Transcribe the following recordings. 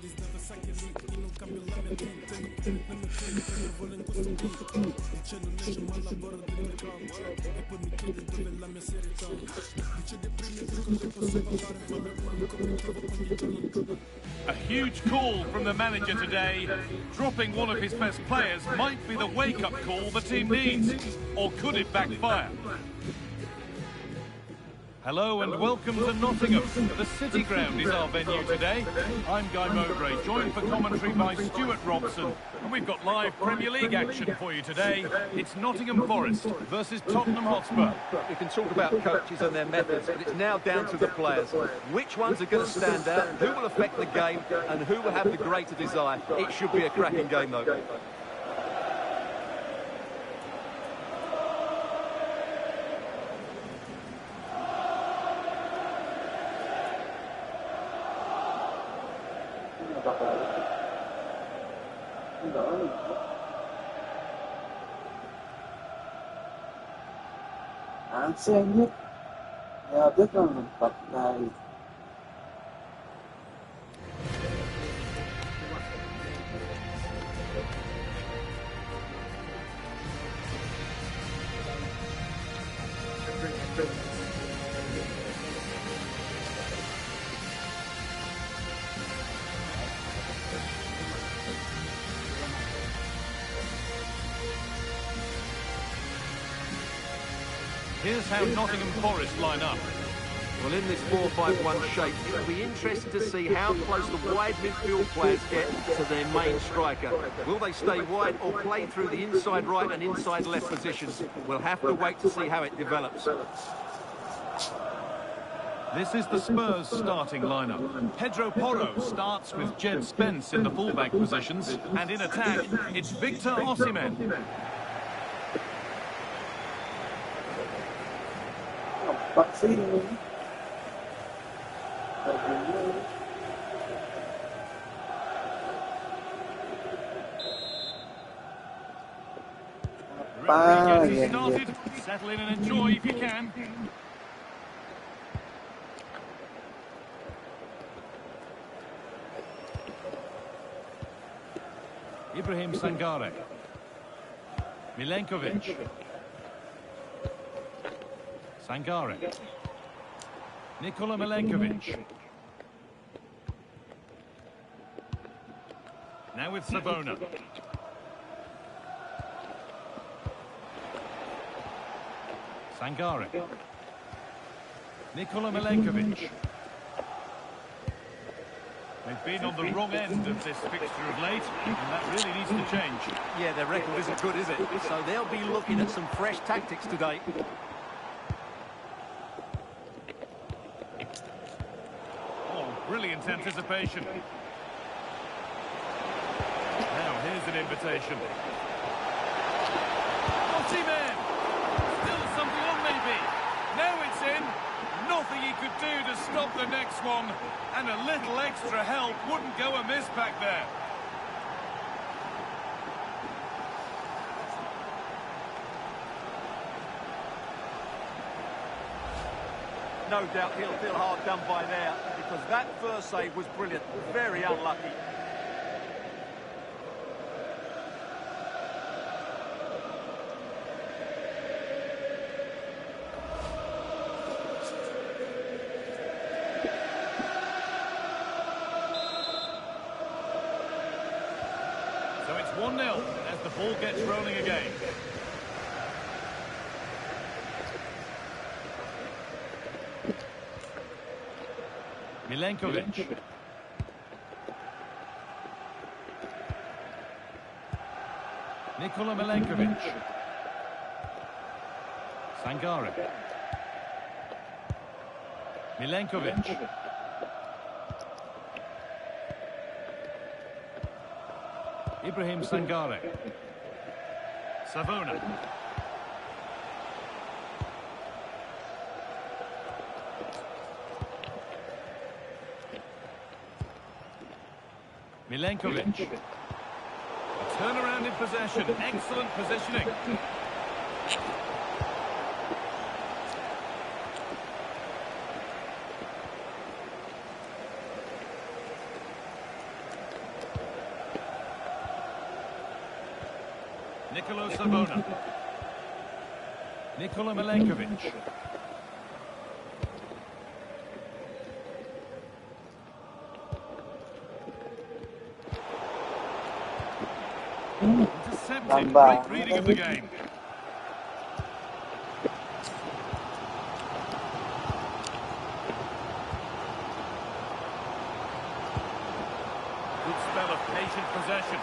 A huge call from the manager today. Dropping one of his best players might be the wake-up call the team needs. Or could it backfire? Hello and welcome to Nottingham. The City Ground is our venue today. I'm Guy Mowbray, joined for commentary by Stuart Robson. And we've got live Premier League action for you today. It's Nottingham Forest versus Tottenham Hotspur. We can talk about coaches and their methods, but it's now down to the players. Which ones are going to stand out, who will affect the game, and who will have the greater desire. It should be a cracking game, though. Xe nhất rất là tập này. Here's how Nottingham Forest line up. Well, in this 4-5-1 shape, it'll be interesting to see how close the wide midfield players get to their main striker. Will they stay wide or play through the inside right and inside left positions? We'll have to wait to see how it develops. This is the Spurs starting lineup. Pedro Porro starts with Jed Spence in the fullback positions, and in attack, it's Victor Osimhen. Referee gets you started. Settle in and enjoy if you can. Ibrahim Sangare. Milenkovic. Sangare. Nikola Milenkovic. Now with Savona. Sangare. Nikola Milenkovic. They've been on the wrong end of this fixture of late, and that really needs to change. Yeah, their record isn't good, is it? So they'll be looking at some fresh tactics today. Brilliant anticipation. Now here's an invitation. Osimhen! Still something on maybe. Now it's in. Nothing he could do to stop the next one. And a little extra help wouldn't go amiss back there. No doubt he'll feel hard done by there, because that first save was brilliant. Very unlucky. So it's 1-0 as the ball gets rolling again. Milenkovic. Nikola Milenkovic. Sangare. Milenkovic. Ibrahim Sangare. Savona. Milenkovic. A turnaround in possession. Excellent positioning. Nicola Savona. Nikola Milenkovic. Intercepted. Great reading of the game. Good spell of patient possession.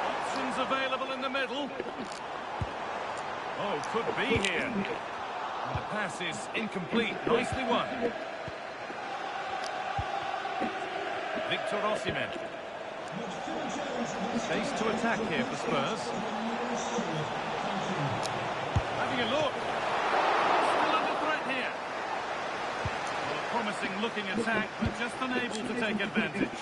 Options available in the middle. Oh, could be here. And the pass is incomplete. Nicely won. Victor Osimhen. Chase to attack here for Spurs. Having a look. Still under threat here. Well, a promising looking attack, but just unable to take advantage.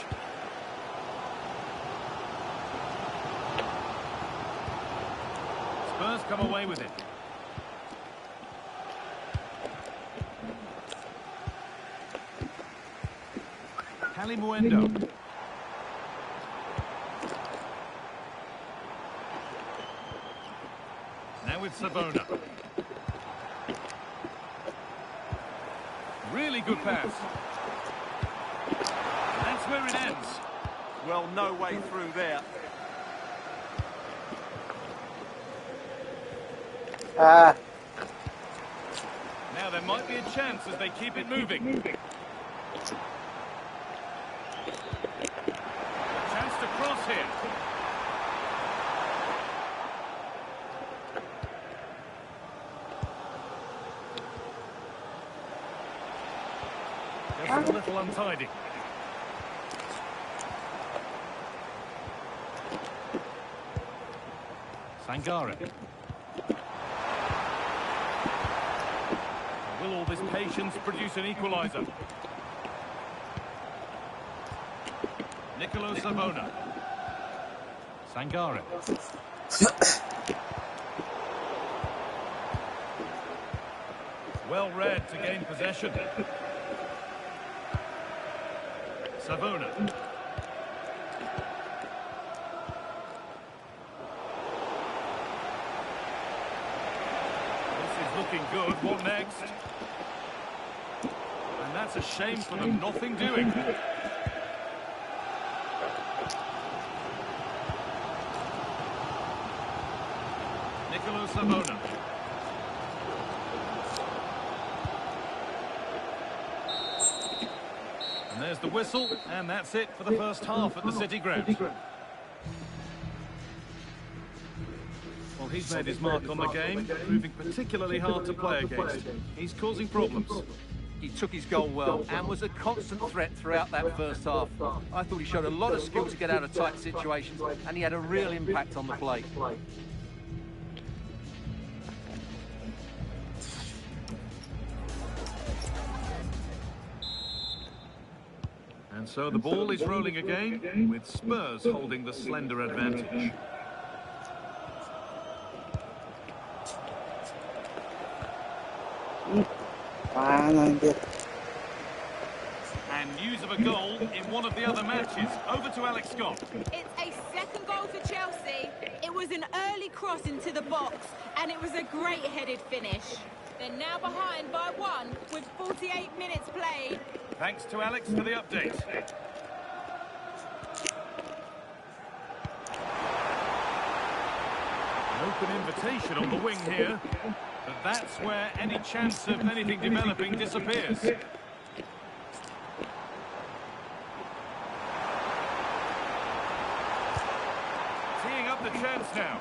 Spurs come away with it. Muendo. Now with Savona. Really good pass. And that's where it ends. Well, no way through there. Now there might be a chance as they keep it moving. Cross here. Just a little untidy. Sangare. Will all this patience produce an equaliser? Nicola Savona. Sangare. Well read to gain possession. Savona. This is looking good. What next? And that's a shame for them. Nothing doing. Nicola Savona. And there's the whistle, and that's it for the first half at the City Ground. Well, he's made his mark on the game, proving particularly hard to play against. He's causing problems. He took his goal well and was a constant threat throughout that first half. I thought he showed a lot of skill to get out of tight situations, and he had a real impact on the play. And so the ball is rolling again, with Spurs holding the slender advantage. And news of a goal in one of the other matches. Over to Alex Scott. It's a second goal for Chelsea. It was an early cross into the box, and it was a great headed finish. They're now behind by 1 with 48 minutes played. Thanks to Alex for the update. An open invitation on the wing here, but that's where any chance of anything developing disappears. Teeing up the chance now.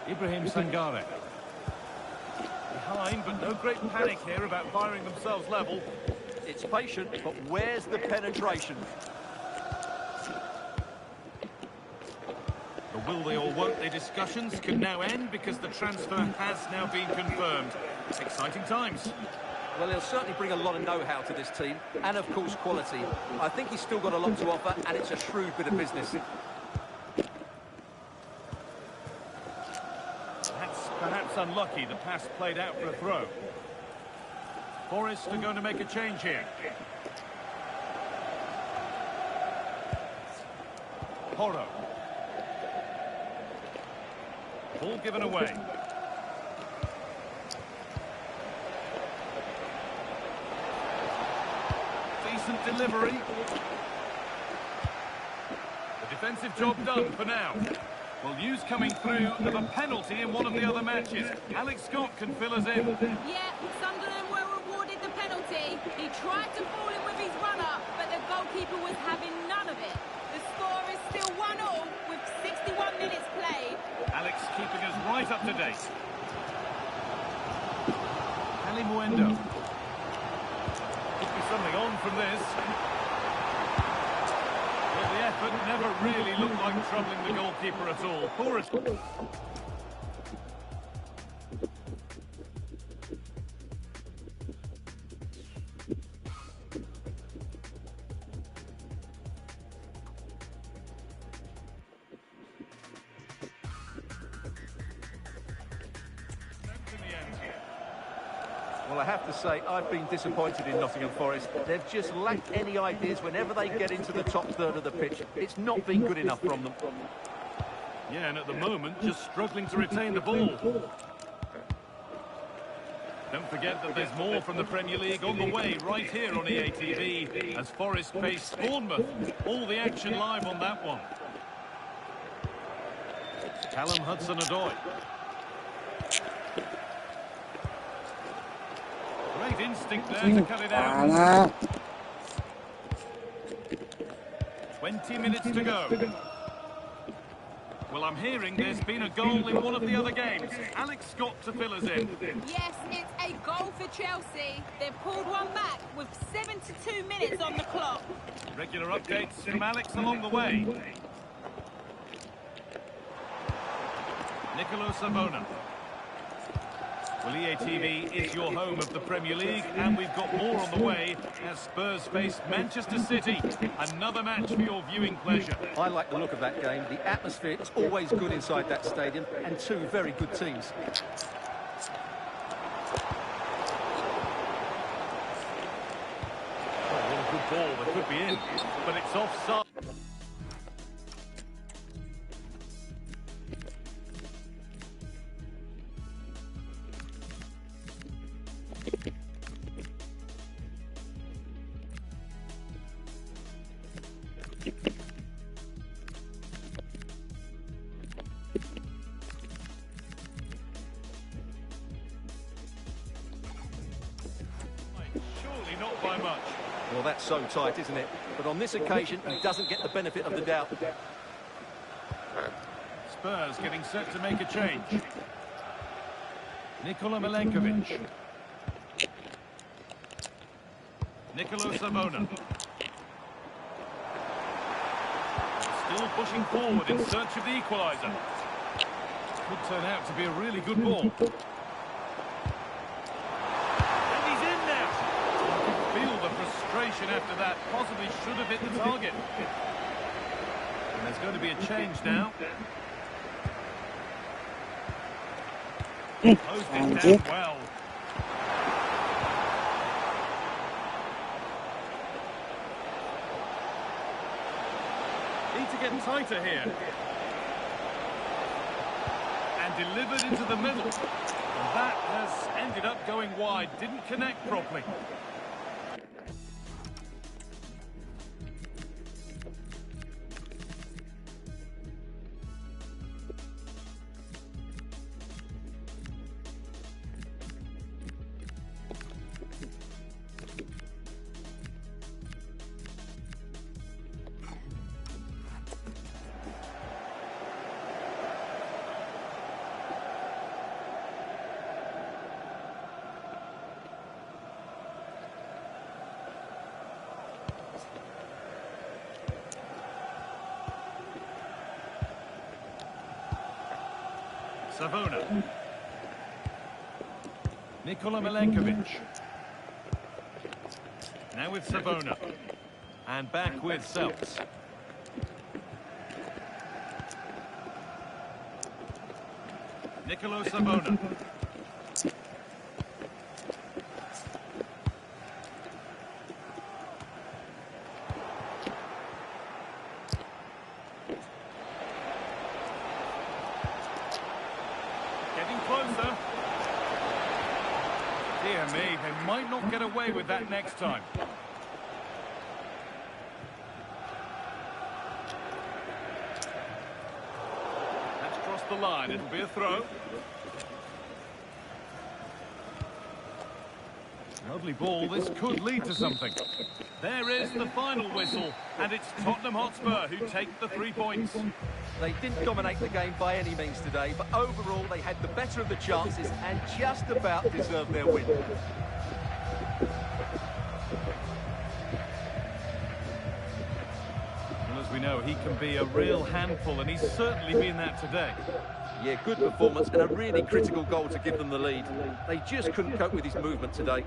Ibrahim Sangare. Behind, but no great panic here about firing themselves level. It's patient, but where's the penetration? The will they or won't they discussions can now end because the transfer has now been confirmed. Exciting times. Well, he'll certainly bring a lot of know-how to this team, and of course quality. I think he's still got a lot to offer, and it's a shrewd bit of business. That's perhaps unlucky, the pass played out for a throw. Forest are going to make a change here. Porro. Ball given away. Decent delivery. The defensive job done for now. Well, news coming through of a penalty in one of the other matches. Alex Scott can fill us in. Yeah, Sunderland were rewarded the penalty. He tried to fall in with his runner, but the goalkeeper was having none of it. The score is still 1-1 with 61 minutes played. Alex keeping us right up to date. Ali Muendo. Could be something on from this. Well, the effort never really looked like troubling the goalkeeper at all. Forest. Well, I have to say, I've been disappointed in Nottingham Forest. They've just lacked any ideas whenever they get into the top third of the pitch. It's not been good enough from them. Yeah, and at the moment, just struggling to retain the ball. Don't forget that there's more from the Premier League on the way right here on EA TV as Forest face Bournemouth. All the action live on that one. Callum Hudson-Odoi. Great instinct there to cut it out. 20 minutes to go. Well, I'm hearing there's been a goal in one of the other games. Alex Scott to fill us in. Yes, it's a goal for Chelsea. They've pulled one back with 72 minutes on the clock. Regular updates from Alex along the way. Nicolo Savona. Well, EA TV is your home of the Premier League, and we've got more on the way as Spurs face Manchester City. Another match for your viewing pleasure. I like the look of that game. The atmosphere is always good inside that stadium, and two very good teams. Oh, what a good ball. That could be in, but it's offside. Surely not by much. Well, that's so tight, isn't it? But on this occasion, he doesn't get the benefit of the doubt. Spurs getting set to make a change. Nikola Milenkovic. Nicolo Savona. Still pushing forward in search of the equaliser. Could turn out to be a really good ball. And he's in now. You can feel the frustration after that. Possibly should have hit the target. And there's going to be a change now. Closed it down well. Need to get tighter here. And delivered into the middle. And that has ended up going wide. Didn't connect properly. Savona. Nikola Milenkovic. Now with Savona. And back with Selps. Nicolo Savona. closer. Dear me, they might not get away with that next time. That's crossed the line. It'll be a throw. Lovely ball. This could lead to something. There is the final whistle, and it's Tottenham Hotspur who take the 3 points. They didn't dominate the game by any means today, but overall they had the better of the chances and just about deserved their win. Well, as we know, he can be a real handful, and he's certainly been that today. Yeah, good performance and a really critical goal to give them the lead. They just couldn't cope with his movement today.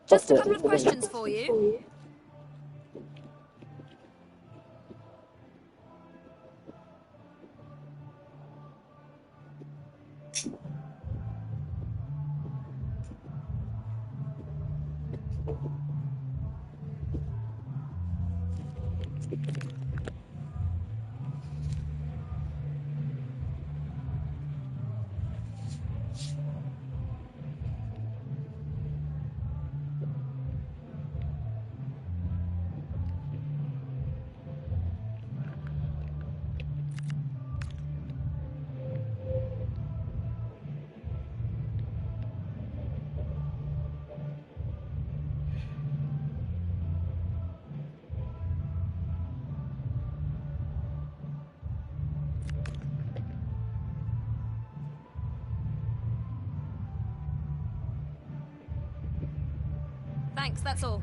Just a couple of questions for you. Thanks, that's all.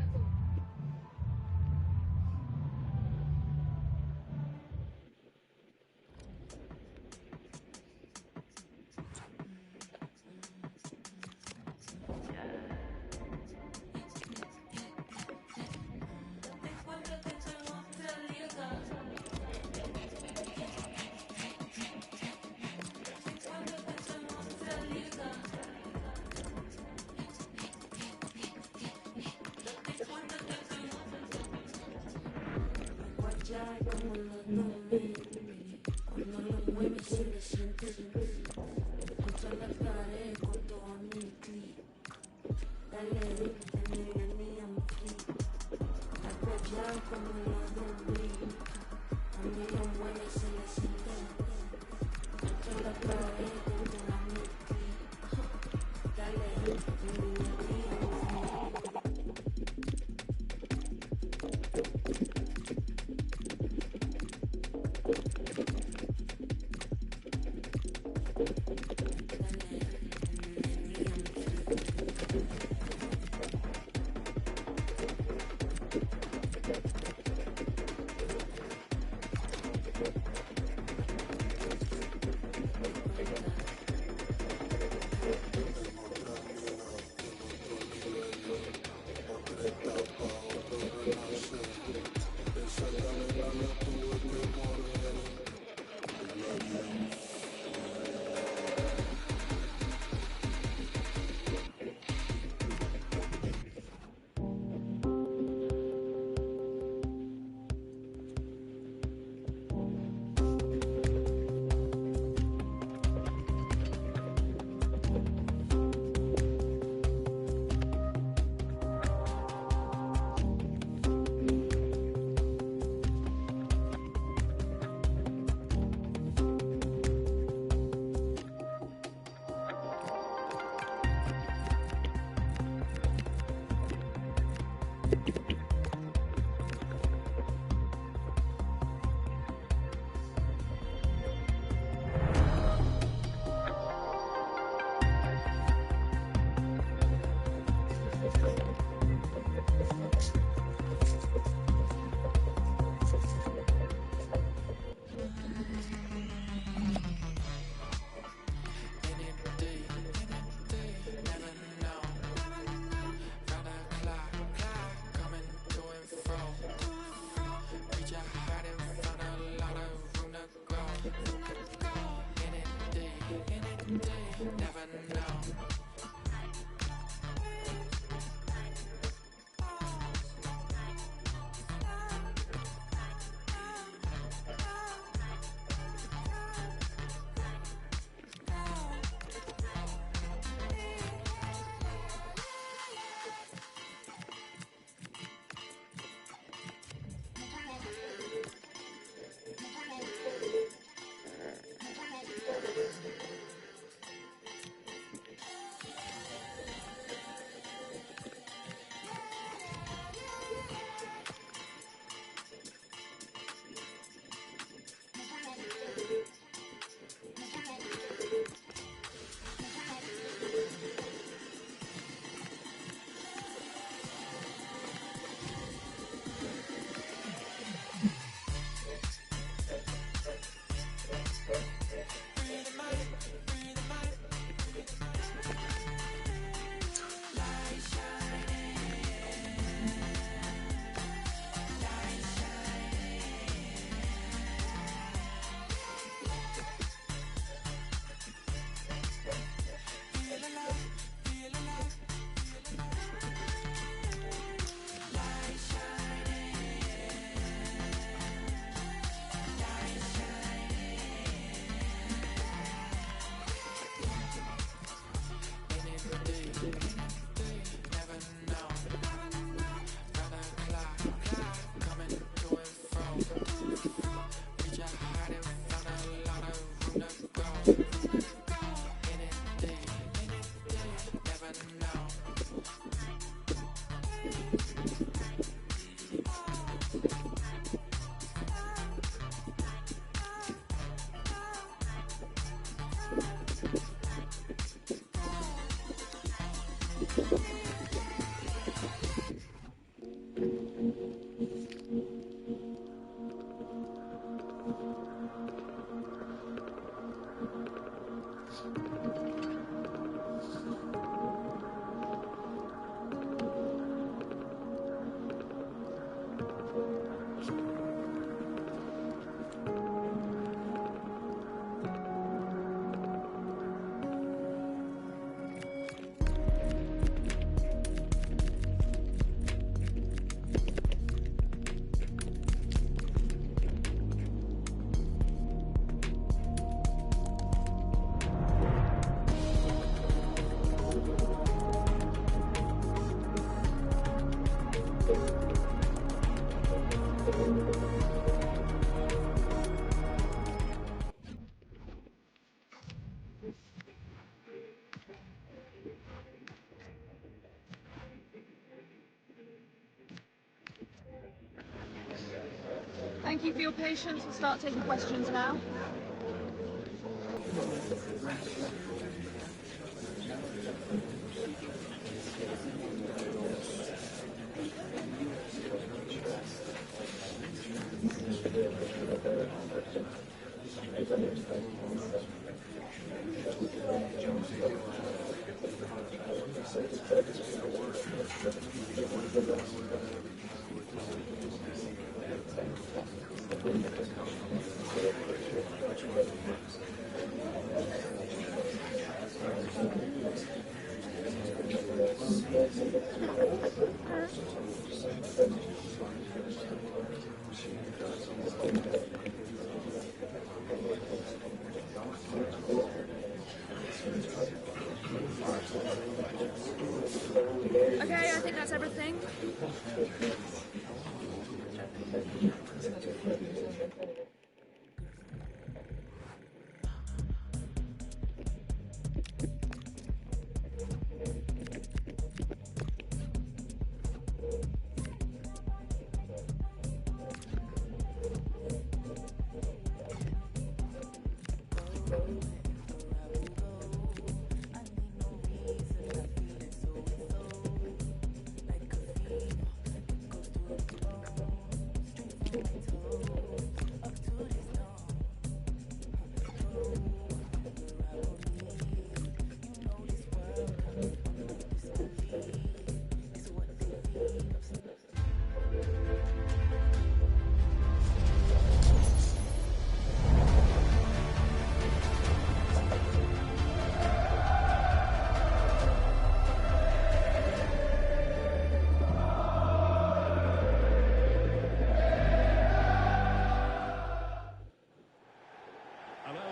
Thank you for your patience. We'll start taking questions now. Okay, I think that's everything.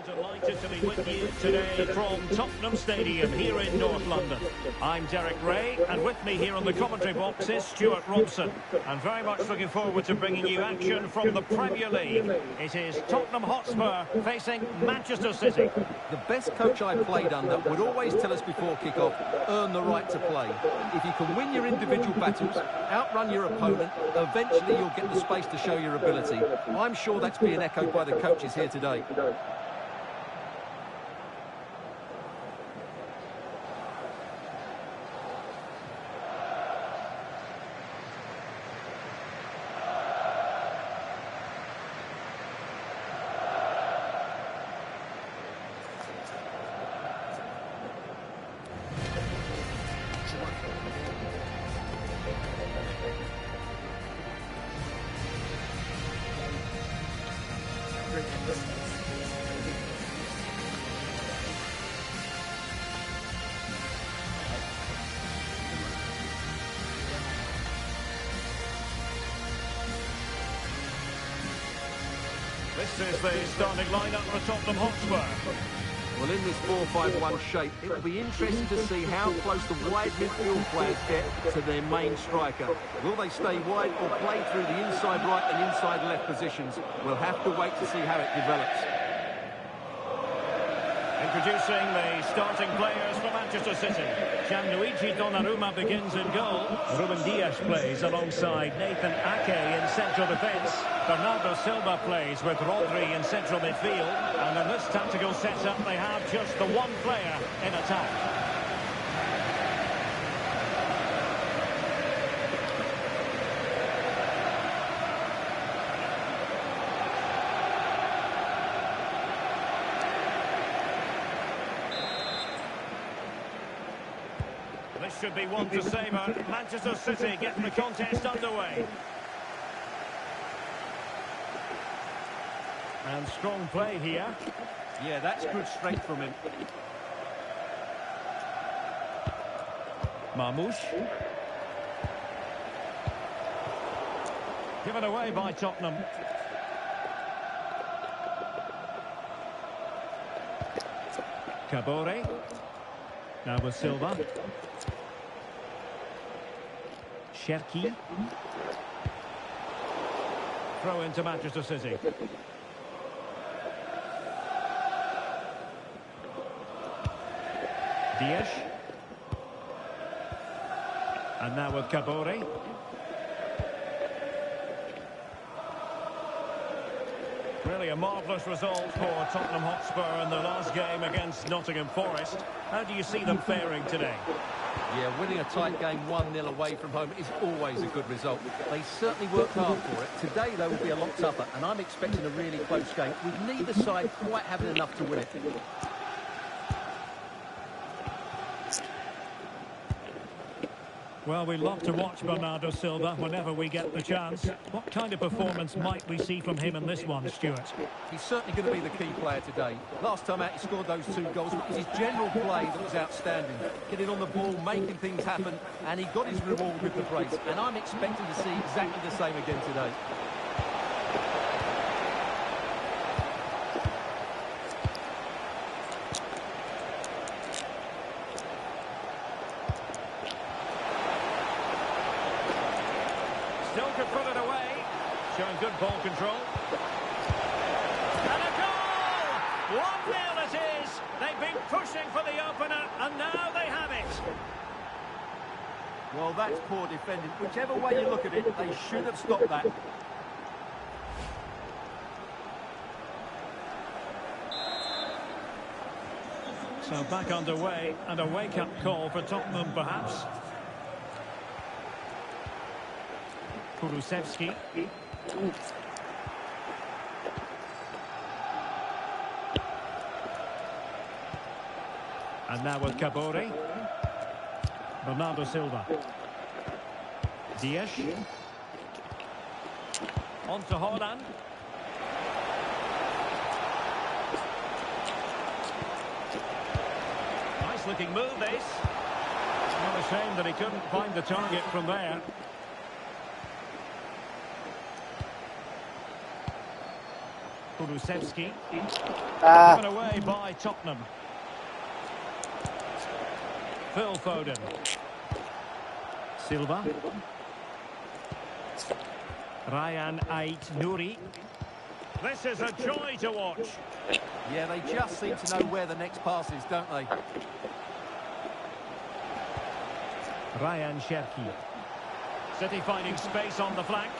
Delighted to be with you today from Tottenham Stadium here in North London. I'm Derek Ray, and with me here on the commentary box is Stuart Robson. And very much looking forward to bringing you action from the Premier League. It is Tottenham Hotspur facing Manchester City. The best coach I played under would always tell us before kick-off, earn the right to play. If you can win your individual battles, outrun your opponent, eventually you'll get the space to show your ability. I'm sure that's being echoed by the coaches here today. This is the starting lineup for Tottenham Hotspur. Well, in this 4-5-1 shape, it will be interesting to see how close the wide midfield players get to their main striker. Will they stay wide or play through the inside right and inside left positions? We'll have to wait to see how it develops. Introducing the starting players for Manchester City. Gianluigi Donnarumma begins in goal. Ruben Dias plays alongside Nathan Ake in central defence. Bernardo Silva plays with Rodri in central midfield. And in this tactical setup, they have just the one player in attack. This should be one to savour. Manchester City getting the contest underway. And strong play here. Yeah, that's good strength from him. Marmoush. Given away by Tottenham. Kabore. Now with Silva. Cherki. Throw into Manchester City. Diaz. And now with Kabore. Really a marvellous result for Tottenham Hotspur in their last game against Nottingham Forest. How do you see them faring today? Yeah, winning a tight game 1-0 away from home is always a good result. They certainly worked hard for it. Today, though, will be a lot tougher, and I'm expecting a really close game, with neither side quite having enough to win it. Well, we love to watch Bernardo Silva whenever we get the chance. What kind of performance might we see from him in this one, Stuart? He's certainly going to be the key player today. Last time out, he scored those 2 goals. It was his general play that was outstanding. Getting on the ball, making things happen, and he got his reward with the brace. And I'm expecting to see exactly the same again today. Still could put it away. Showing good ball control. And a goal! 1-0 it is. They've been pushing for the opener, and now they have it. Well, that's poor defending. Whichever way you look at it, they should have stopped that. So back underway, and a wake-up call for Tottenham, perhaps. Kulusevski. And now with Kabore. Bernardo Silva. Diaz. On to Holland. Nice looking move, this. Not a shame that he couldn't find the target from there. Kulusevski. Given away by Tottenham. Phil Foden. Silva. Ryan Ait-Nouri. This is a joy to watch. Yeah, they just seem to know where the next pass is, don't they? Ryan Cherki. City finding space on the flank.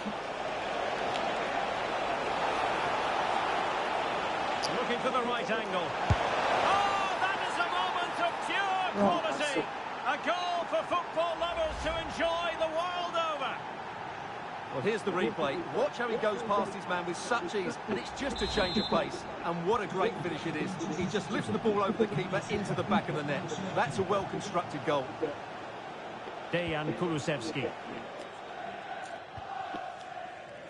Looking for the right angle. Oh, that is a moment of pure quality. A goal for football lovers to enjoy the world over. Well, here's the replay. Watch how he goes past his man with such ease, and it's just a change of pace. And what a great finish it is. He just lifts the ball over the keeper into the back of the net. That's a well-constructed goal. Dejan Kulusevski.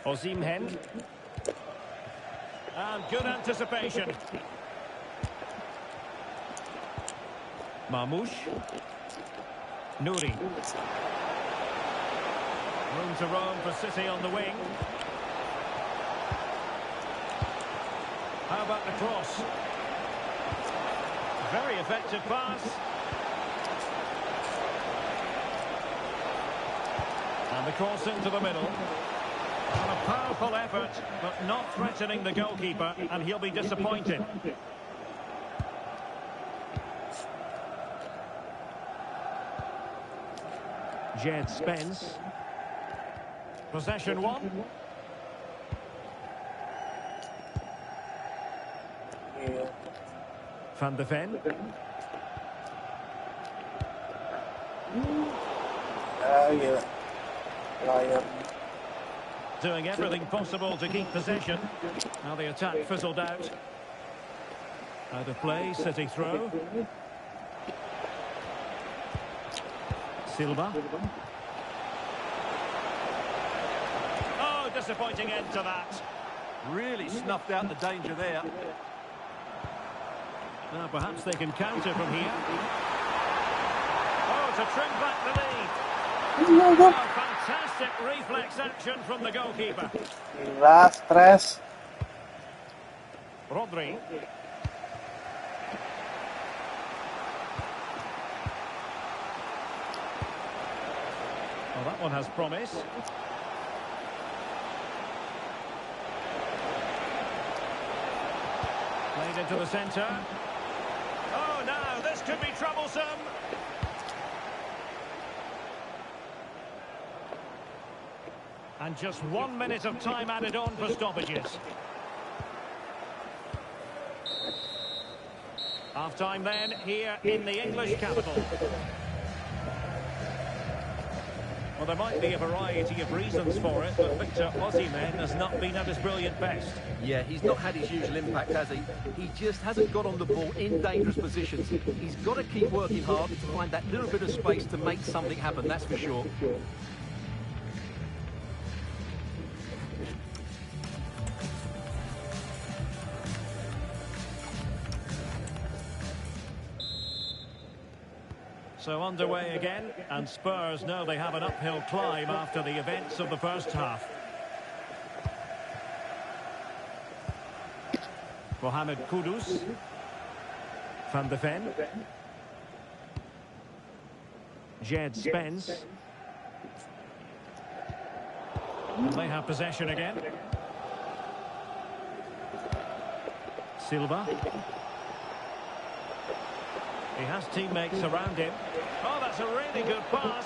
Osimhen. And good anticipation. Marmoush. Nouri. Room to roam for City on the wing. How about the cross? Very effective pass. And the cross into the middle. And a powerful effort, but not threatening the goalkeeper, and he'll be disappointed. Jed Spence. Possession one. Yeah. Van de Ven. Yeah. Ryan. Doing everything possible to keep possession. Now the attack fizzled out. Out of play, City throw. Silva. Oh, disappointing end to that. Really snuffed out the danger there. Now perhaps they can counter from here. Oh, to trim back the lead. Oh, fantastic reflex action from the goalkeeper. Last press. Rodri. Well, that one has promise. Played into the centre. Oh, now this could be troublesome. And just 1 minute of time added on for stoppages. Half-time then, here in the English capital. Well, there might be a variety of reasons for it, but Victor Osimhen has not been at his brilliant best. Yeah, he's not had his usual impact, has he? He just hasn't got on the ball in dangerous positions. He's got to keep working hard to find that little bit of space to make something happen, that's for sure. So underway again, and Spurs know they have an uphill climb after the events of the first half. Mohamed Kudus. Van de Ven. Jed Spence. And they have possession again. Silva. He has teammates around him. Oh, that's a really good pass.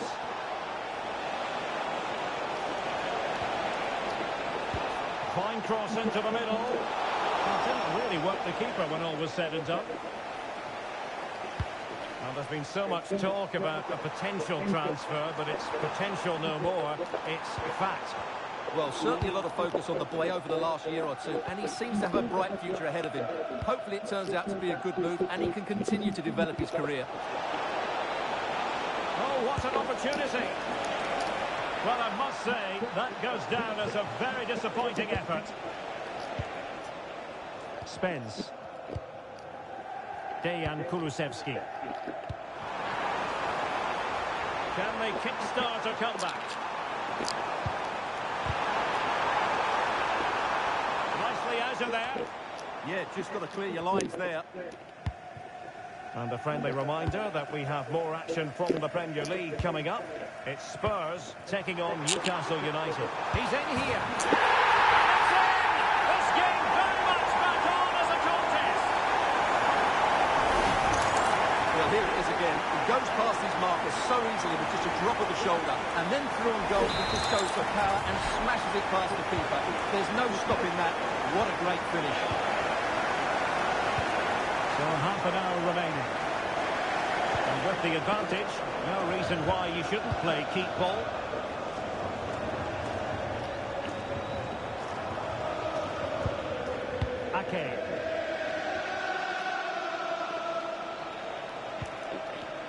Fine cross into the middle. It didn't really work the keeper when all was said and done. Well, there's been so much talk about a potential transfer, but it's potential no more. It's fact. Well, certainly a lot of focus on the boy over the last year or two, and he seems to have a bright future ahead of him. Hopefully it turns out to be a good move, and he can continue to develop his career. Oh, what an opportunity. Well, I must say, that goes down as a very disappointing effort. Spence. Dejan Kulusevski. Can they kickstart a comeback? Nicely out of there. Yeah, just got to clear your lines there. And a friendly reminder that we have more action from the Premier League coming up. It's Spurs taking on Newcastle United. He's in here. It's in! This game very much back on as a contest. Well, here it is again. He goes past his markers so easily with just a drop of the shoulder. And then through on goal, he just goes for power and smashes it past the keeper. There's no stopping that. What a great finish. So half an hour remaining. And with the advantage, no reason why you shouldn't play keep ball. Ake.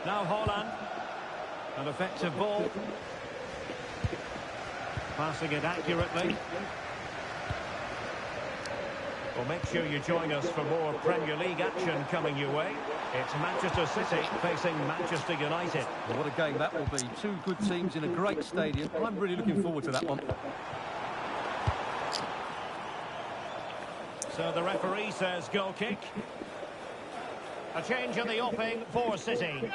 Now Holland. An effective ball. Passing it accurately. Well, make sure you join us for more Premier League action coming your way. It's Manchester City facing Manchester United. Well, what a game that will be. Two good teams in a great stadium. I'm really looking forward to that one. So the referee says goal kick. A change in the offing for City.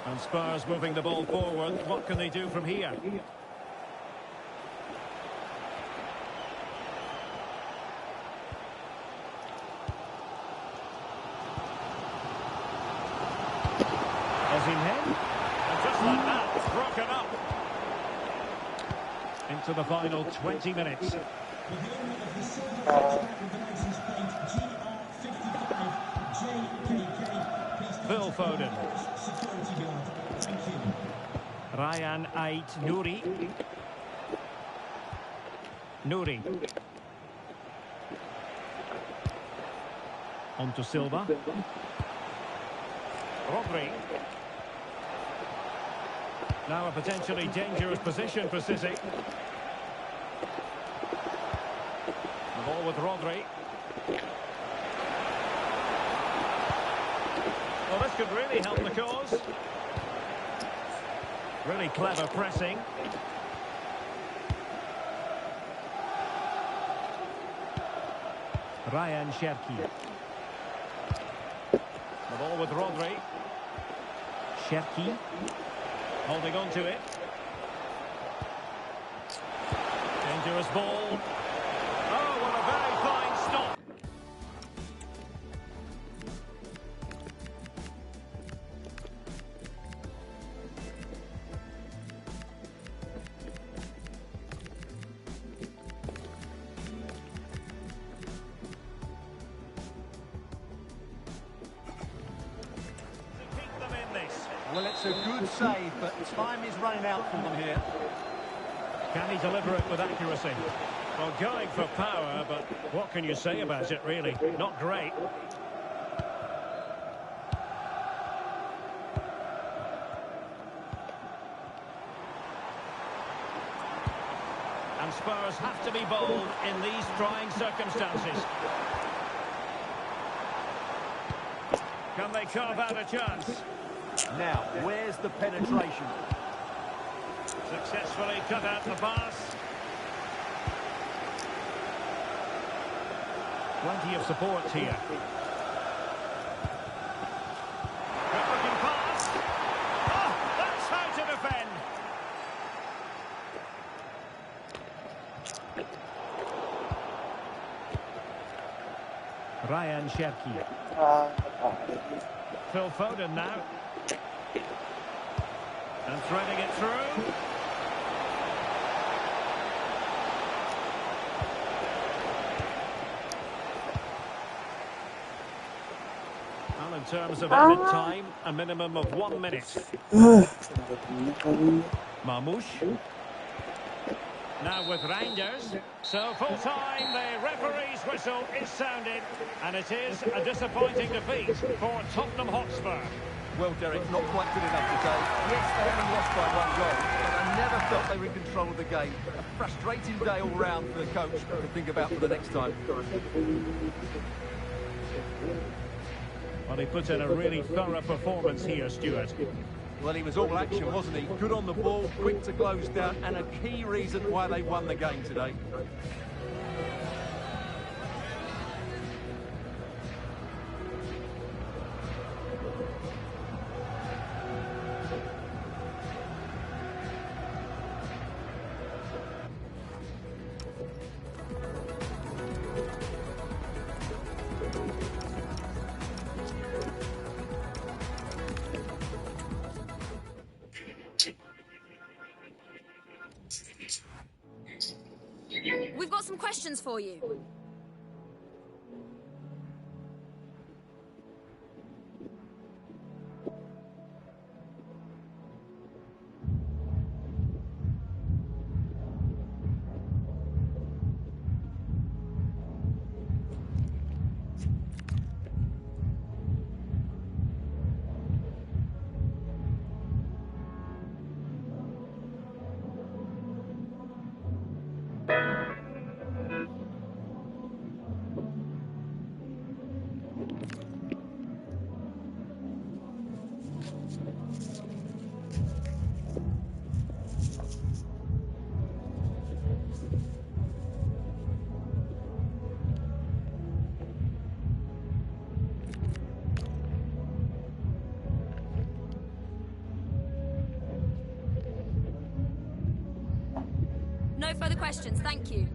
And Spurs moving the ball forward. What can they do from here? Osimhen. And just like that, it's broken up. Into the final 20 minutes. Phil Foden. Ryan Ait Nouri. On to Silva. Rodri. Now a potentially dangerous position for City. The ball with Rodri. Well, this could really help the cause. Really clever pressing. Ryan Cherki. The ball with Rodri. Cherki. Holding on to it. Dangerous ball. Oh, what a very fine stop. Well, it's a good save, but time is running out for them here. Can he deliver it with accuracy? Well, going for power, but what can you say about it, really? Not great. And Spurs have to be bold in these trying circumstances. Can they carve out a chance? Now, where's the penetration? Successfully cut out the pass. Plenty of support here. Good-looking pass. Oh, that's how to defend. Ryan Cherki. Phil Foden now. And threading it through. Well, in terms of added time, a minimum of 1 minute. Mamouche. Now with Reinders. So full time, the referee's whistle is sounded. And it is a disappointing defeat for Tottenham Hotspur. Well, Derek, not quite good enough today. Yes, they only lost by 1 goal, but I never felt they were in control of the game. A frustrating day all round for the coach to think about for the next time. Well, he put in a really thorough performance here, Stuart. Well, he was all action, wasn't he? Good on the ball, quick to close down, and a key reason why they won the game today. We've got some questions for you. No further questions, thank you.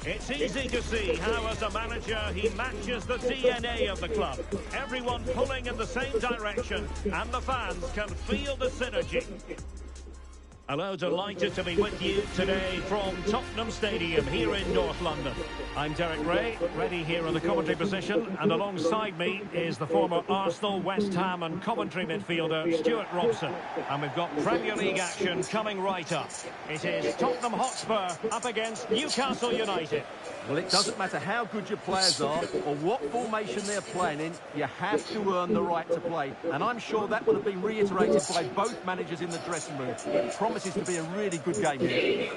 It's easy to see how, as a manager, he matches the DNA of the club. Everyone pulling in the same direction, and the fans can feel the synergy. Hello, delighted to be with you today from Tottenham Stadium here in North London. I'm Derek Ray, ready here in the commentary position, and alongside me is the former Arsenal, West Ham and Coventry midfielder Stuart Robson. And we've got Premier League action coming right up. It is Tottenham Hotspur up against Newcastle United. Well, it doesn't matter how good your players are or what formation they're playing in, you have to earn the right to play. And I'm sure that will have been reiterated by both managers in the dressing room. It promises to be a really good game here.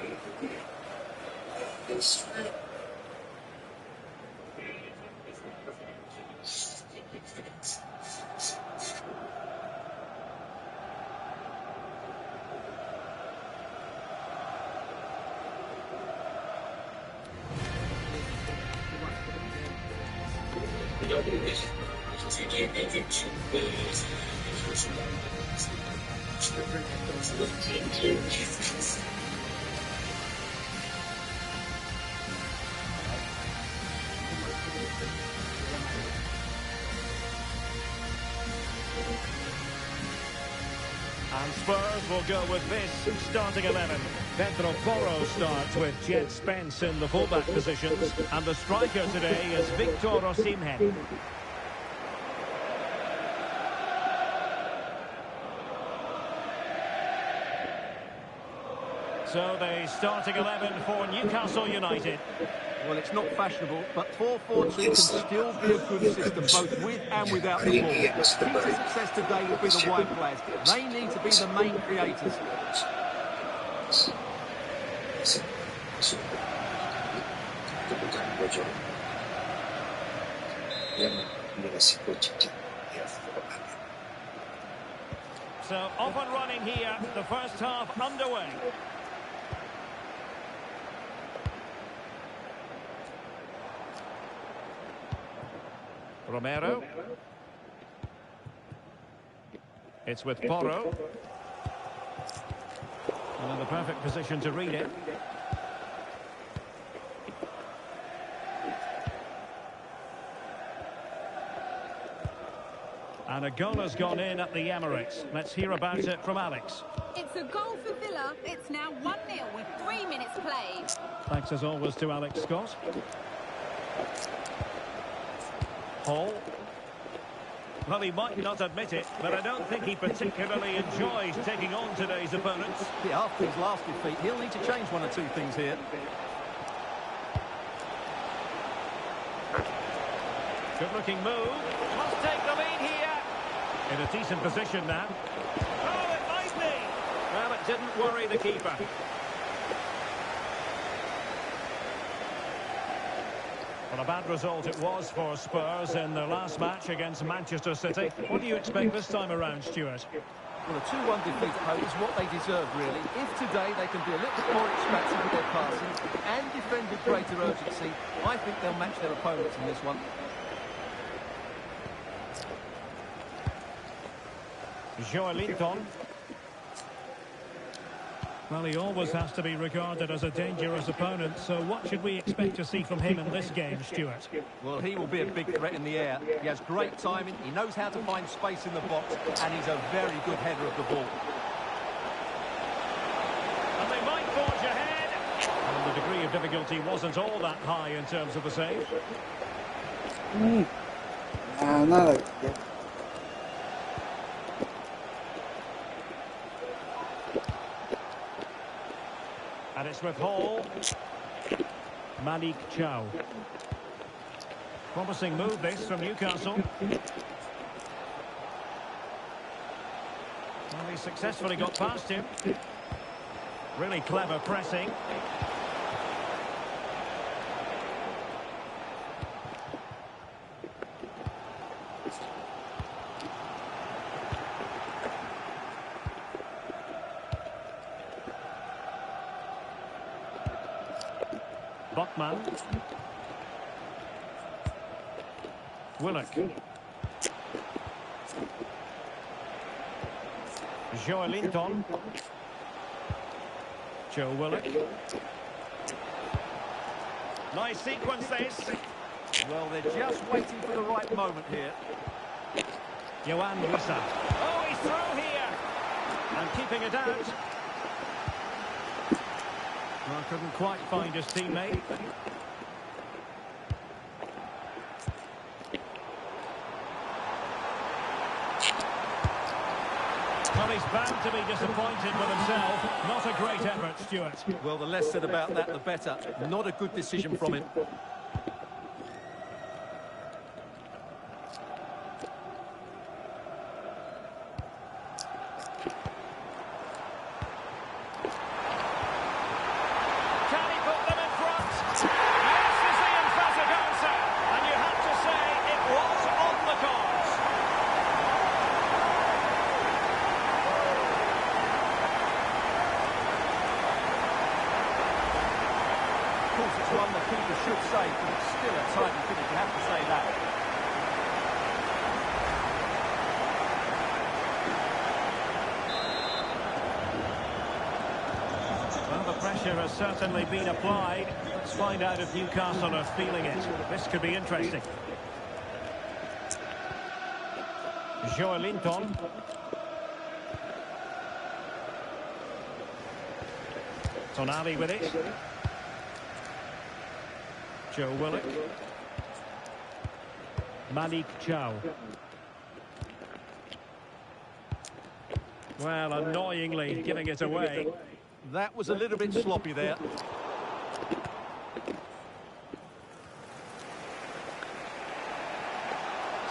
And Spurs will go with this starting 11. Pedro Porro starts with Jed Spence in the fullback positions, and the striker today is Victor Osimhen. So the starting 11 for Newcastle United. Well, it's not fashionable, but 4-4-2 can still be a good system, both with and without the ball. Key to success today will be the wide players. They need to be the main creators. So off and running here, the first half underway. Romero. It's with Porro. And in the perfect position to read it. And a goal has gone in at the Emirates. Let's hear about it from Alex. It's a goal for Villa. It's now 1-0 with 3 minutes played. Thanks as always to Alex Scott. Hall. Well, he might not admit it, but I don't think he particularly enjoys taking on today's opponents. Yeah, after his last defeat, he'll need to change one or two things here. Good-looking move. Must take the lead here. In a decent position now. Oh, it might be. Well, it didn't worry the keeper. Well, a bad result it was for Spurs in their last match against Manchester City. What do you expect this time around, Stuart? Well, a 2-1 defeat, Poe, is what they deserve, really. If today they can be a little bit more expansive with their passing and defend with greater urgency, I think they'll match their opponents in this one. Joelinton. Well, he always has to be regarded as a dangerous opponent, so what should we expect to see from him in this game, Stuart? Well, he will be a big threat in the air. He has great timing, he knows how to find space in the box, and he's a very good header of the ball. And they might forge ahead. And the degree of difficulty wasn't all that high in terms of the save. Not like that. And it's with Hall. Malik Chow. Promising move this from Newcastle. Well, he successfully got past him. Really clever pressing. Botman. Willock. Joelinton. Joe Willock. Nice sequence, this. Well, they're just waiting for the right moment here. Johan Wissa. Oh, he's through here. And keeping it out. Well, couldn't quite find his teammate. Well, he's bound to be disappointed with himself. Not a great effort, Stuart. Well, the less said about that, the better. Not a good decision from him. It's one the keeper should save, but it's still a tidy finish, you have to say that. Well, the pressure has certainly been applied. Let's find out if Newcastle are feeling it. This could be interesting. Joelinton. Tonali with it. Joe Willock. Malik Chow. Well, annoyingly giving it away. That was a little bit sloppy there.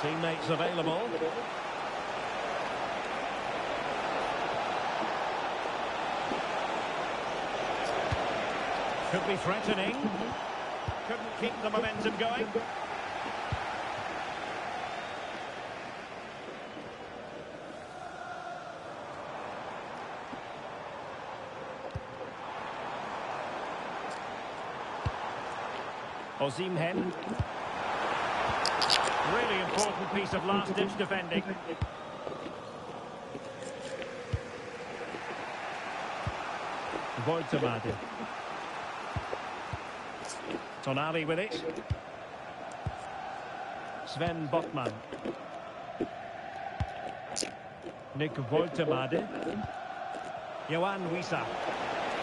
Teammates available. Could be threatening. Couldn't keep the momentum going. Osimhen. Really important piece of last-ditch defending. Voitamade. Tonali with it. Sven Botman. Nick Voitamade. Johan Wissa.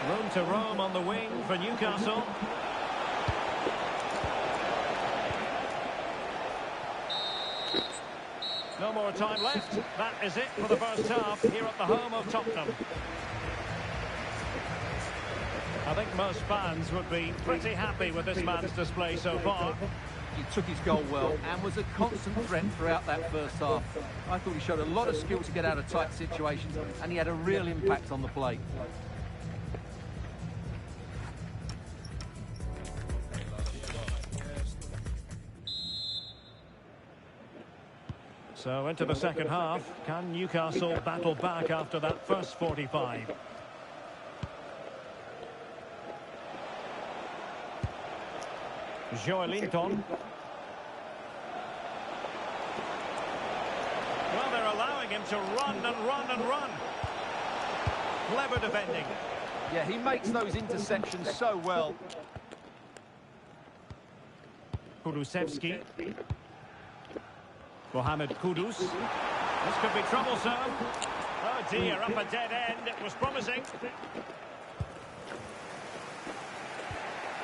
Room to roam on the wing for Newcastle. No more time left. That is it for the first half here at the home of Tottenham. I think most fans would be pretty happy with this man's display so far. He took his goal well and was a constant threat throughout that first half. I thought he showed a lot of skill to get out of tight situations, and he had a real impact on the play. So into the second half, can Newcastle battle back after that first 45? Joelinton. Well, they're allowing him to run and run and run. Clever defending. Yeah, he makes those interceptions so well. Kulusevski. Mohamed Kudus. This could be troublesome. Oh dear, up a dead end. It was promising.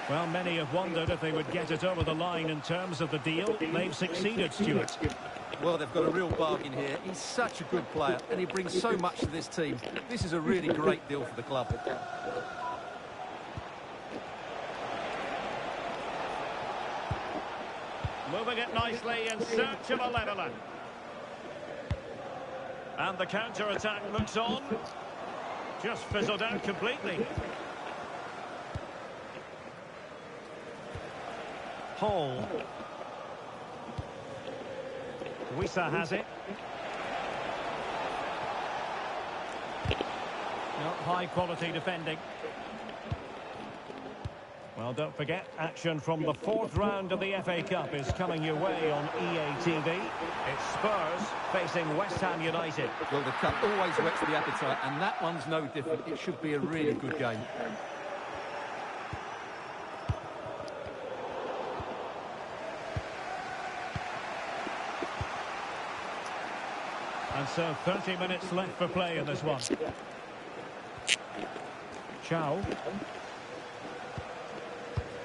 Well, many have wondered if they would get it over the line in terms of the deal. They've succeeded, Stuart. Well, they've got a real bargain here. He's such a good player, and he brings so much to this team. This is a really great deal for the club. Moving it nicely in search of a leveller. And the counter-attack looks on. Just fizzled out completely. Hall. Wissa has it. Not high-quality defending. Well, don't forget, action from the fourth round of the FA Cup is coming your way on EA TV. It's Spurs facing West Ham United. Well, the cup always whets the appetite, and that one's no different. It should be a really good game. And so 30 minutes left for play in this one. Chow.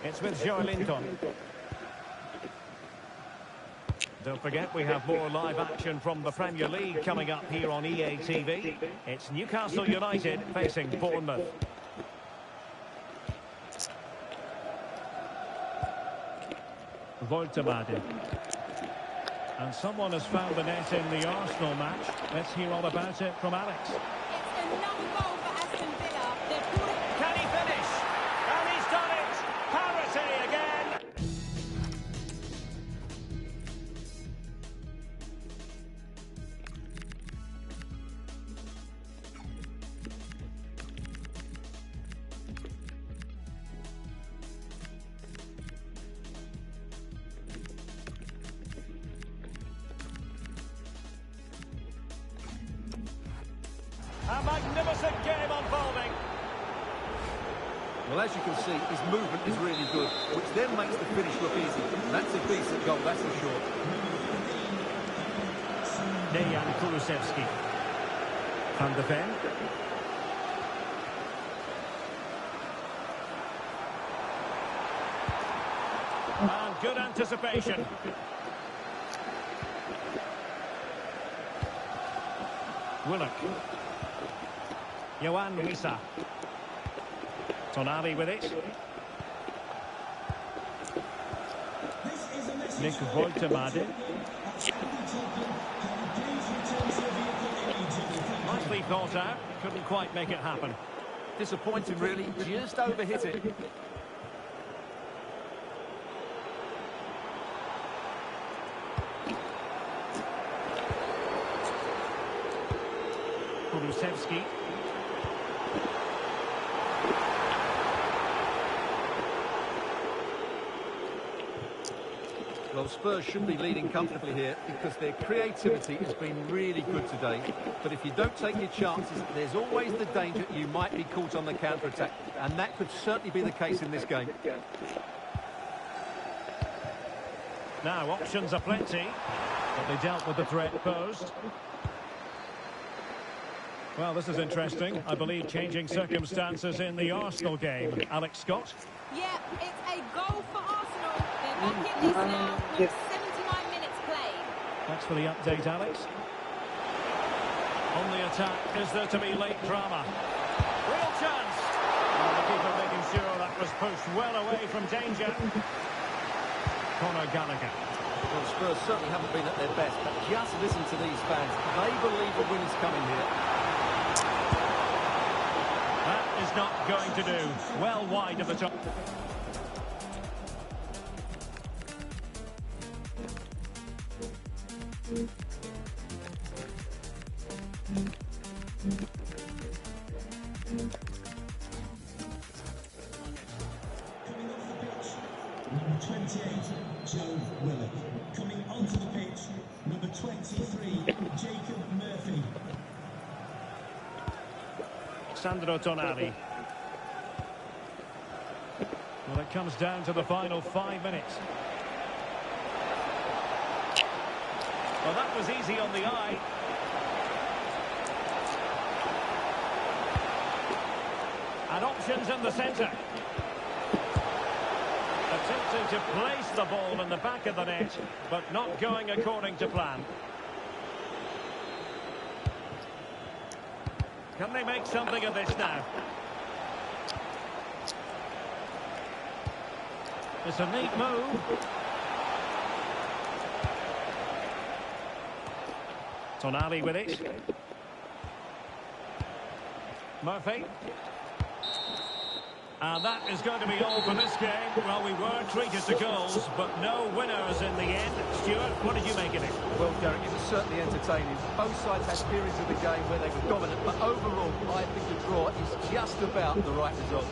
It's with Joelinton. Don't forget, we have more live action from the Premier League coming up here on EA TV. It's Newcastle United facing Bournemouth. Voltemade. And someone has found the net in the Arsenal match. Let's hear all about it from Alex. It's another goal for Aston Villa. They've brought it. Can he finish? And he's done it! Parity again! A magnificent game unfolding. Well, as you can see, his movement is really good, which then makes the finish look easy. That's a decent goal, that's for sure. Dejan Kulusevski. Van de Ven. And good anticipation. Willock. Yohan Wissa. Tonali with it. Nick Voltemade. Nicely thought out. Couldn't quite make it happen. Disappointing, really. Just overhit it. Kulusevski. Well, Spurs should be leading comfortably here because their creativity has been really good today. But if you don't take your chances, there's always the danger you might be caught on the counter-attack. And that could certainly be the case in this game. Now, options are plenty, but they dealt with the threat posed. Well, this is interesting. I believe changing circumstances in the Arsenal game. Alex Scott. Yeah, it's a goal for Arsenal. They're back in this now with 79 minutes played. Thanks for the update, Alex. On the attack, is there to be late drama? Real chance! Well, the keeper making sure that was pushed well away from danger. Conor Gallagher. Well, Spurs certainly haven't been at their best, but just listen to these fans. They believe a win is coming here. That is not going to do. Well wide of the top. Number 28, Joe Willock. Coming onto the pitch, number 23, Jacob Murphy. Sandro Tonali. Well, it comes down to the final 5 minutes. Well, that was easy on the eye. And options in the centre. Attempting to place the ball in the back of the net, but not going according to plan. Can they make something of this now? It's a neat move. Tonali with it. Murphy. And that is going to be all for this game. Well, we were treated to goals, but no winners in the end. Stuart, what did you make of it? Well, Derek, it was certainly entertaining. Both sides had periods of the game where they were dominant, but overall, I think the draw is just about the right result.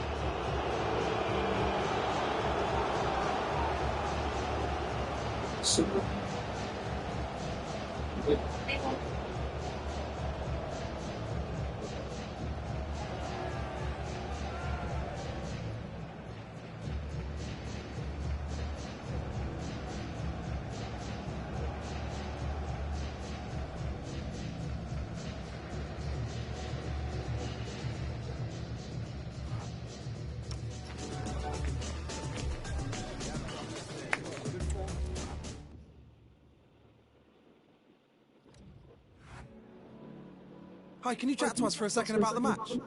Super. Hi, can you chat to us for a second about the match?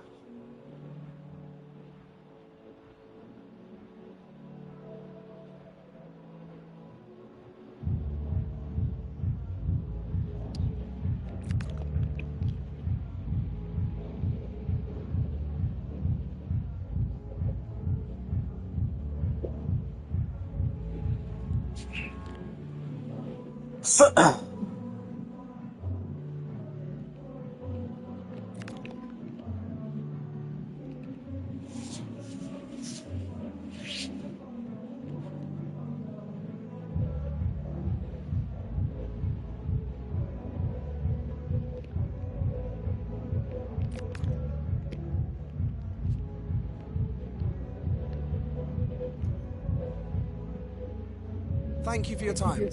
Thank you for your time.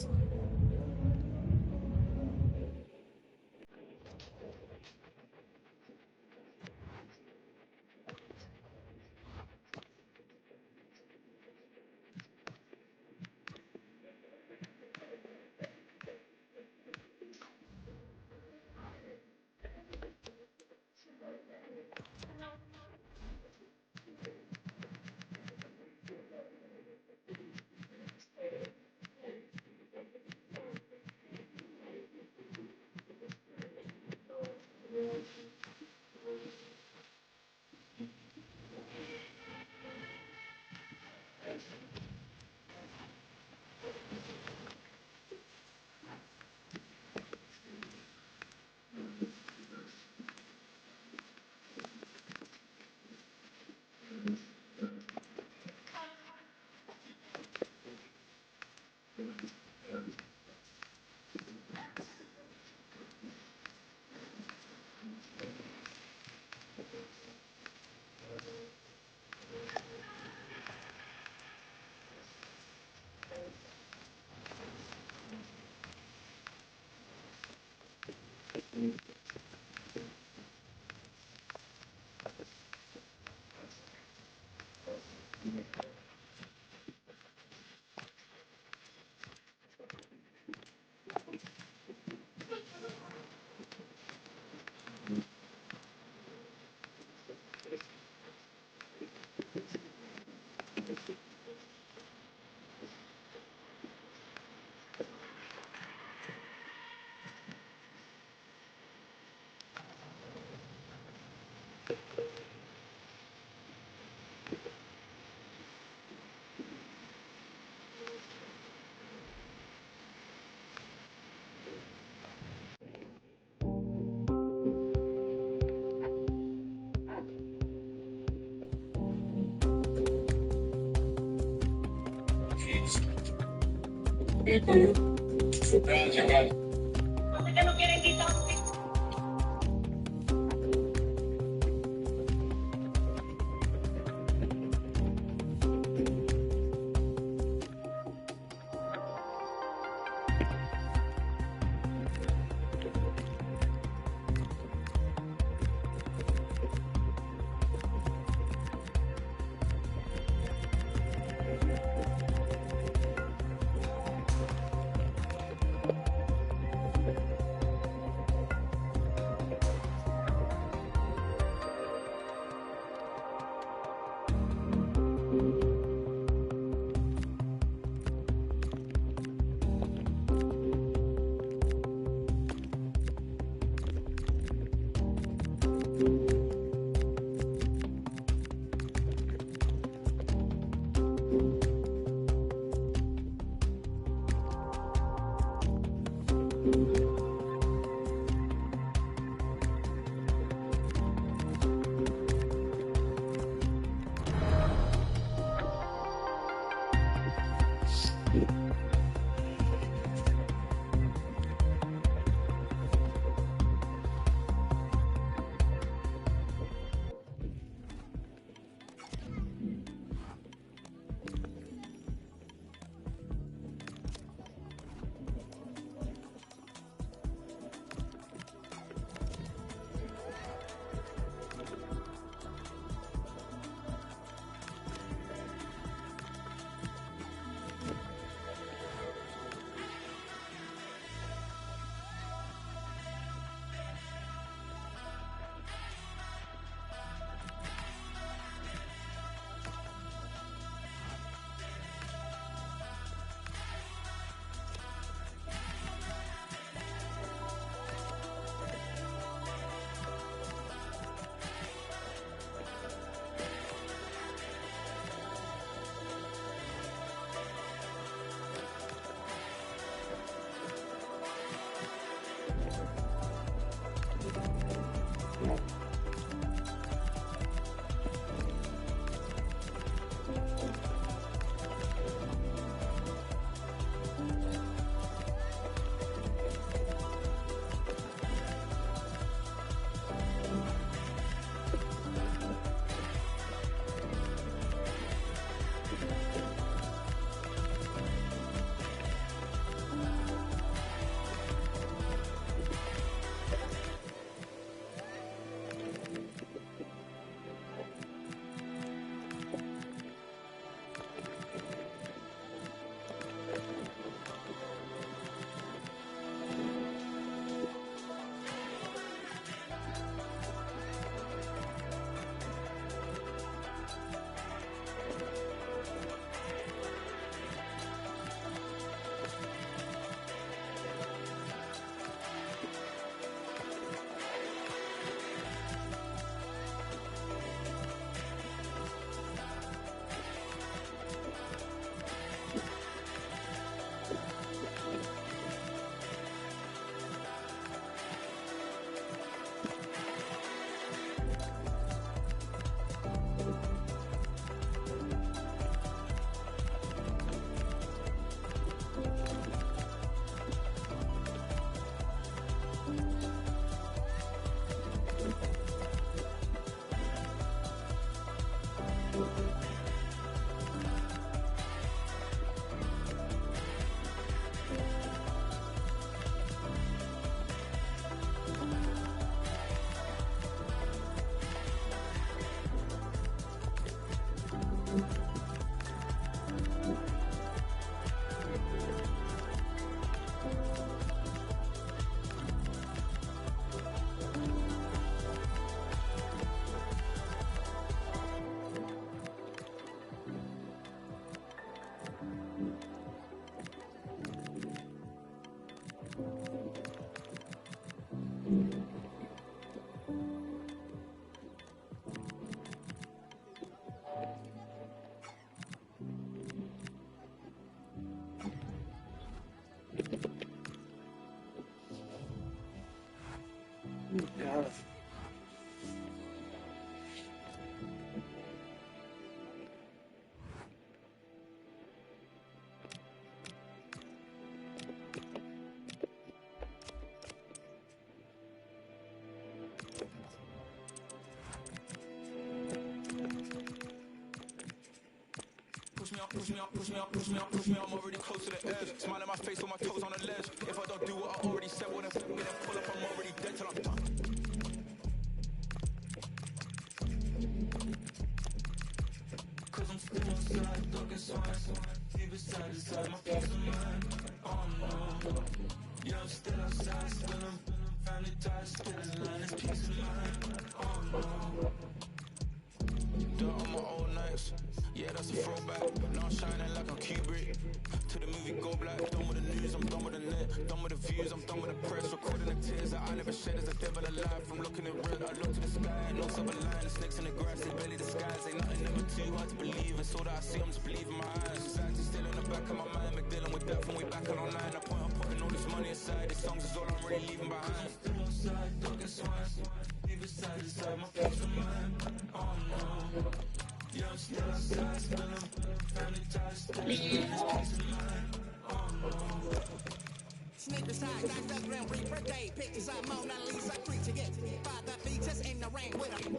Push me up, push me up, push me up, push me up. I'm already close to the edge. Smile at my face with my toes on the ledge. If I don't do what I already said, when I pull up, I'm already dead till I'm done. Cause I'm still outside, dog is swine. Deep inside, inside my peace of mind. Oh no. Yeah, I'm still outside, still I'm family ties, still in line, it's peace of mind. Oh no. Dirt on my old nights, yeah, that's a throwback. Now I'm shining like I'm Kubrick. To the movie go black. Done with the news, I'm done with the net. Done with the views, I'm done with the press. Recording the tears that I never shed as a devil alive. From looking at red, I look to the sky. No silver line, snakes in the grass, they barely disguise. Ain't nothing ever too hard to believe. It's all that I see, I'm just believing my eyes. Anxiety still in the back of my mind. Been dealing with that from way back on online. The point I'm putting all this money aside. These songs is all I'm really leaving behind. Still outside, dog is swine. Deep inside my peace of mind. Oh no. Yeah, I'm still outside, still I'm family ties, still in peace of mind. Oh no. Sneakers high, Dr. Grand Prix birthday pictures of Mona Lisa preacher get by the features in the rain with them.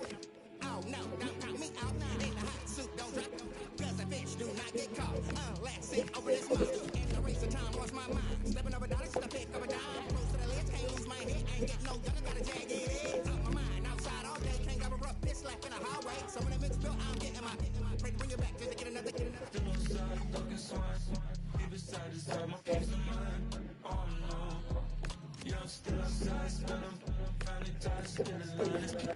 Oh no, don't count me out in the hot suit, don't drop. Cause the fish do not get caught unless it's over this monster. In the race of time, lost my mind. Stepping over dollars to the pick of a dime. Close to the list, can't lose my head. Ain't getting no younger, gotta jag it in. Out my mind, outside all day, can't cover up, bitch slap in the hallway. So when the mix bill, I'm getting my pray to bring it back just to get another. Still outside, dog is swine. Deep inside my peace of mind. Oh no. Yeah, I'm still outside, still I'm family ties, still in line.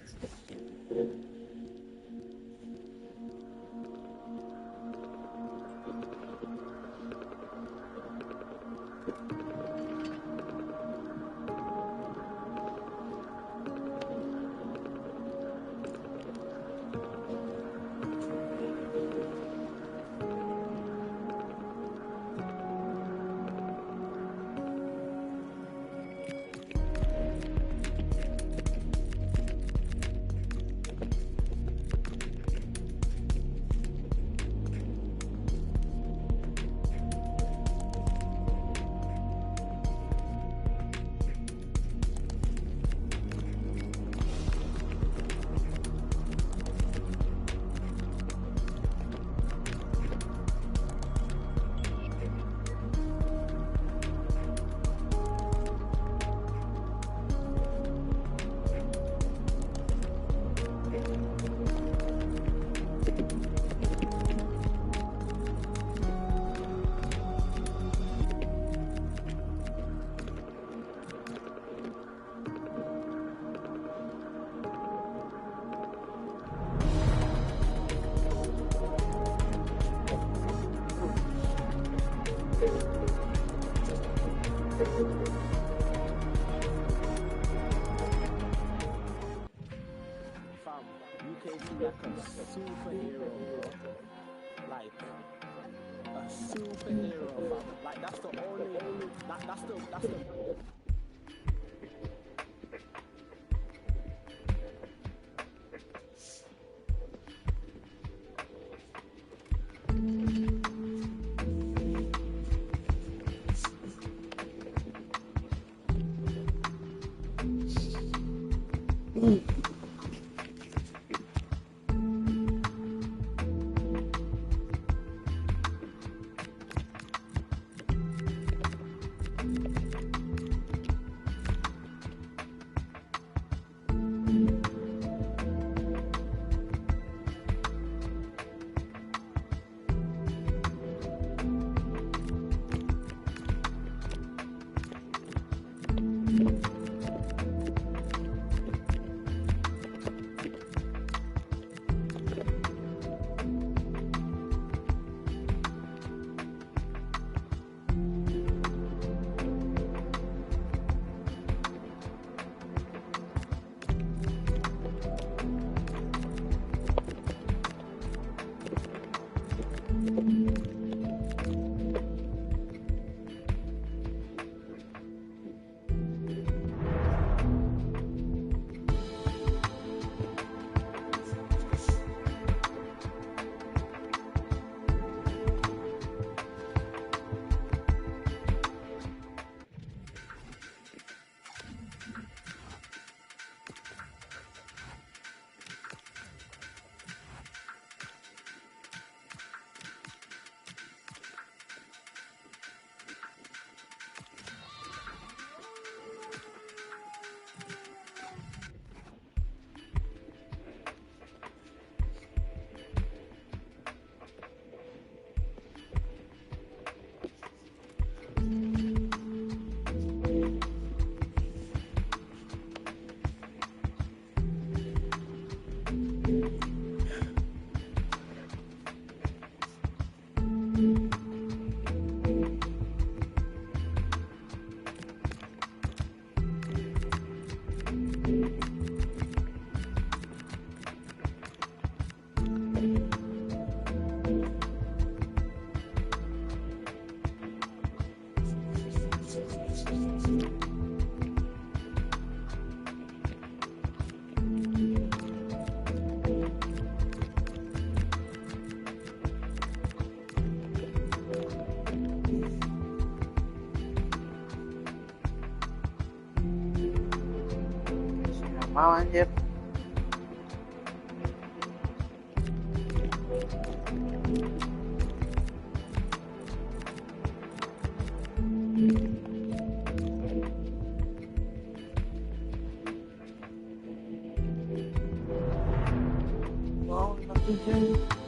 like a superhero, like a superhero, fam. Like that's the only, that's the. mau anjir. Wow, 57.